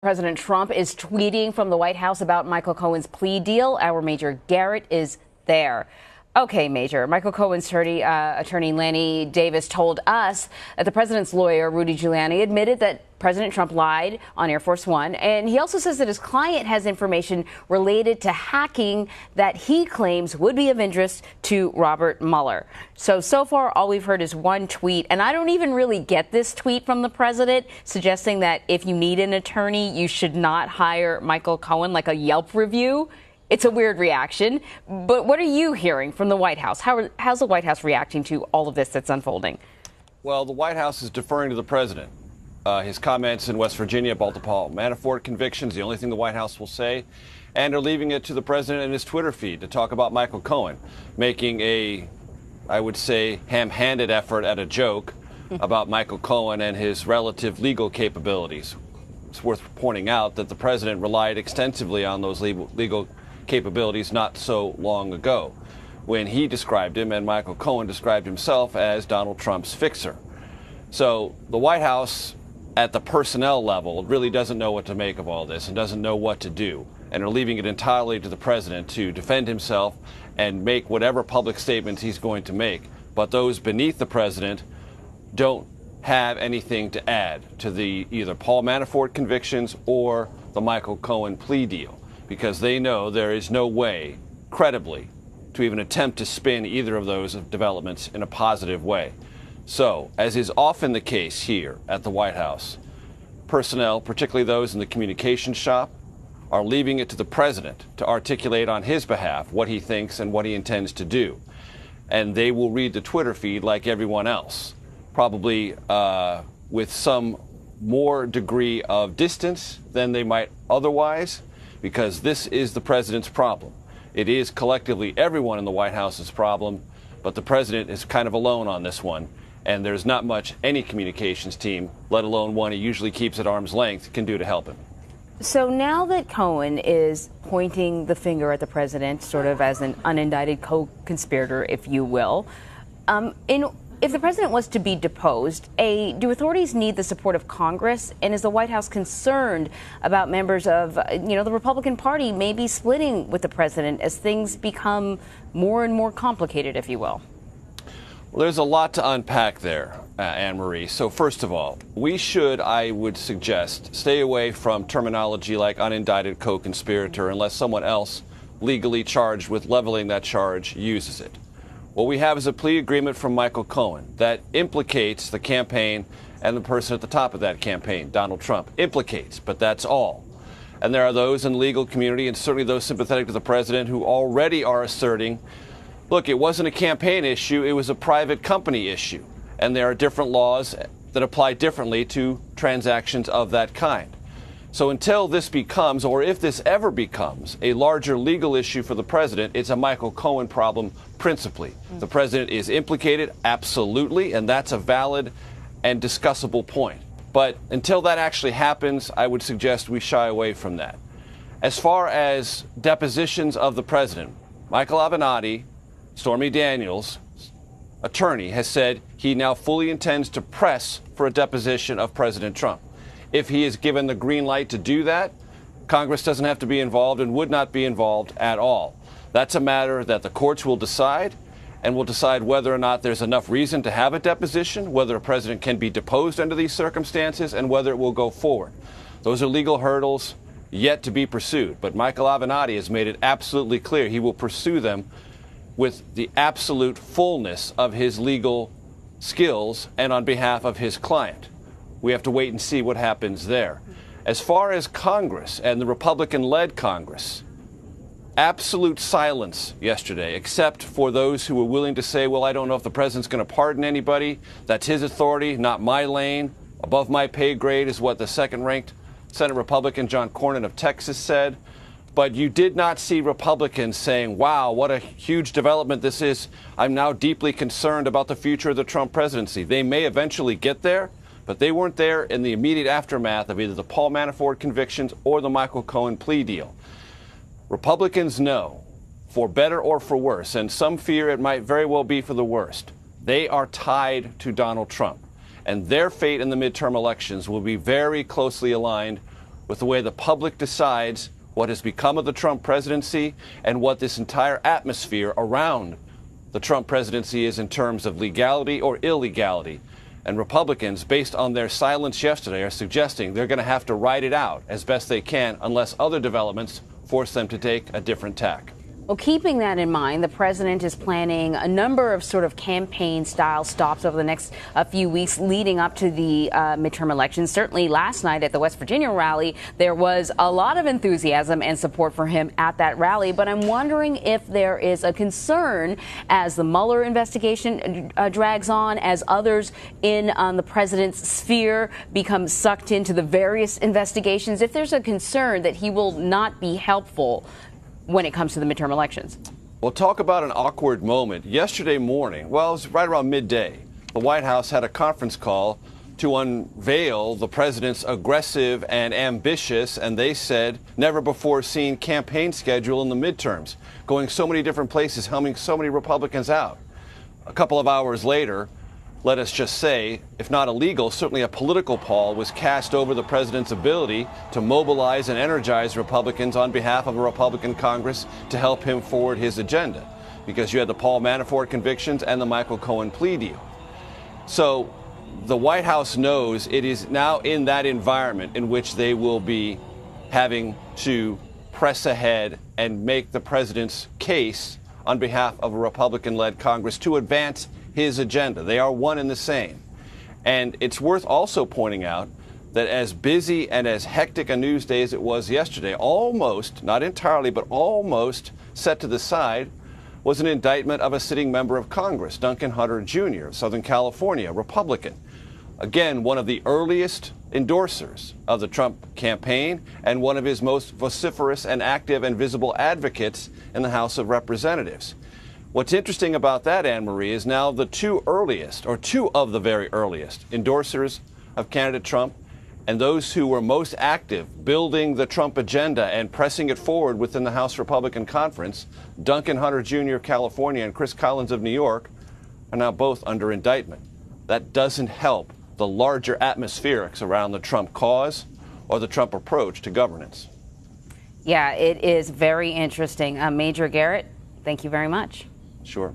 President Trump is tweeting from the White House about Michael Cohen's plea deal. Our Major Garrett is there. Okay, Major. Michael Cohen's attorney Lanny Davis told us that the president's lawyer, Rudy Giuliani, admitted that President Trump lied on Air Force One. And he also says that his client has information related to hacking that he claims would be of interest to Robert Mueller. So far, all we've heard is one tweet. And I don't even really get this tweet from the president suggesting that if you need an attorney, you should not hire Michael Cohen, like a Yelp review. It's a weird reaction, but what are you hearing from the White House? How's the White House reacting to all of this that's unfolding? Well, the White House is deferring to the president. His comments in West Virginia about the Paul Manafort convictions, the only thing the White House will say, and are leaving it to the president and his Twitter feed to talk about Michael Cohen, making a, I would say, ham-handed effort at a joke about Michael Cohen and his relative legal capabilities. It's worth pointing out that the president relied extensively on those legal capabilities not so long ago, when he described him and Michael Cohen described himself as Donald Trump's fixer. So the White House, at the personnel level, really doesn't know what to make of all this and doesn't know what to do, and are leaving it entirely to the president to defend himself and make whatever public statements he's going to make. But those beneath the president don't have anything to add to the either Paul Manafort convictions or the Michael Cohen plea deal, because they know there is no way, credibly, to even attempt to spin either of those developments in a positive way. So, as is often the case here at the White House, personnel, particularly those in the communications shop, are leaving it to the president to articulate on his behalf what he thinks and what he intends to do. And they will read the Twitter feed like everyone else, probably with some more degree of distance than they might otherwise, because this is the president's problem. It is collectively everyone in the White House's problem, but the president is kind of alone on this one, and there's not much any communications team, let alone one he usually keeps at arm's length, can do to help him. So now that Cohen is pointing the finger at the president, sort of as an unindicted co-conspirator, if you will, if the president was to be deposed, do authorities need the support of Congress? And is the White House concerned about members of, the Republican Party maybe splitting with the president as things become more and more complicated, if you will? Well, there's a lot to unpack there, Anne-Marie. So first of all, we should, I would suggest, stay away from terminology like unindicted co-conspirator unless someone else legally charged with leveling that charge uses it. What we have is a plea agreement from Michael Cohen that implicates the campaign and the person at the top of that campaign, Donald Trump. Implicates, but that's all. And there are those in the legal community, and certainly those sympathetic to the president, who already are asserting, look, it wasn't a campaign issue, it was a private company issue. And there are different laws that apply differently to transactions of that kind. So until this becomes, or if this ever becomes, a larger legal issue for the president, it's a Michael Cohen problem principally. The president is implicated, absolutely, and that's a valid and discussable point. But until that actually happens, I would suggest we shy away from that. As far as depositions of the president, Michael Avenatti, Stormy Daniels' attorney, has said he now fully intends to press for a deposition of President Trump. If he is given the green light to do that, Congress doesn't have to be involved and would not be involved at all. That's a matter that the courts will decide, and will decide whether or not there's enough reason to have a deposition, whether a president can be deposed under these circumstances, and whether it will go forward. Those are legal hurdles yet to be pursued. But Michael Avenatti has made it absolutely clear he will pursue them with the absolute fullness of his legal skills and on behalf of his client. We have to wait and see what happens there. As far as Congress and the Republican-led Congress, absolute silence yesterday, except for those who were willing to say, well, I don't know if the president's going to pardon anybody. That's his authority, not my lane. Above my pay grade is what the second-ranked Senate Republican John Cornyn of Texas said. But you did not see Republicans saying, wow, what a huge development this is. I'm now deeply concerned about the future of the Trump presidency. They may eventually get there, but they weren't there in the immediate aftermath of either the Paul Manafort convictions or the Michael Cohen plea deal. Republicans know, for better or for worse, and some fear it might very well be for the worst, they are tied to Donald Trump. And their fate in the midterm elections will be very closely aligned with the way the public decides what has become of the Trump presidency and what this entire atmosphere around the Trump presidency is in terms of legality or illegality. And Republicans, based on their silence yesterday, are suggesting they're going to have to ride it out as best they can unless other developments force them to take a different tack. Well, keeping that in mind, the president is planning a number of sort of campaign-style stops over the next few weeks leading up to the midterm elections. Certainly last night at the West Virginia rally, there was a lot of enthusiasm and support for him at that rally. But I'm wondering if there is a concern as the Mueller investigation drags on, as others in the president's sphere become sucked into the various investigations, if there's a concern that he will not be helpful when it comes to the midterm elections. Well, talk about an awkward moment. Yesterday morning, well, it was right around midday, the White House had a conference call to unveil the president's aggressive and ambitious, and they said, never before seen campaign schedule in the midterms, going so many different places, helming so many Republicans out. A couple of hours later, let us just say, if not illegal, certainly a political pall was cast over the president's ability to mobilize and energize Republicans on behalf of a Republican Congress to help him forward his agenda, because you had the Paul Manafort convictions and the Michael Cohen plea deal. So the White House knows it is now in that environment in which they will be having to press ahead and make the president's case on behalf of a Republican-led Congress to advance his agenda. They are one and the same. And it's worth also pointing out that as busy and as hectic a news day as it was yesterday, almost, not entirely, but almost set to the side was an indictment of a sitting member of Congress, Duncan Hunter Jr. of Southern California, Republican. Again, one of the earliest endorsers of the Trump campaign and one of his most vociferous and active and visible advocates in the House of Representatives. What's interesting about that, Anne-Marie, is now the two of the very earliest endorsers of candidate Trump and those who were most active building the Trump agenda and pressing it forward within the House Republican Conference, Duncan Hunter Jr. of California and Chris Collins of New York, are now both under indictment. That doesn't help the larger atmospherics around the Trump cause or the Trump approach to governance. Yeah, it is very interesting. Major Garrett, thank you very much. Sure.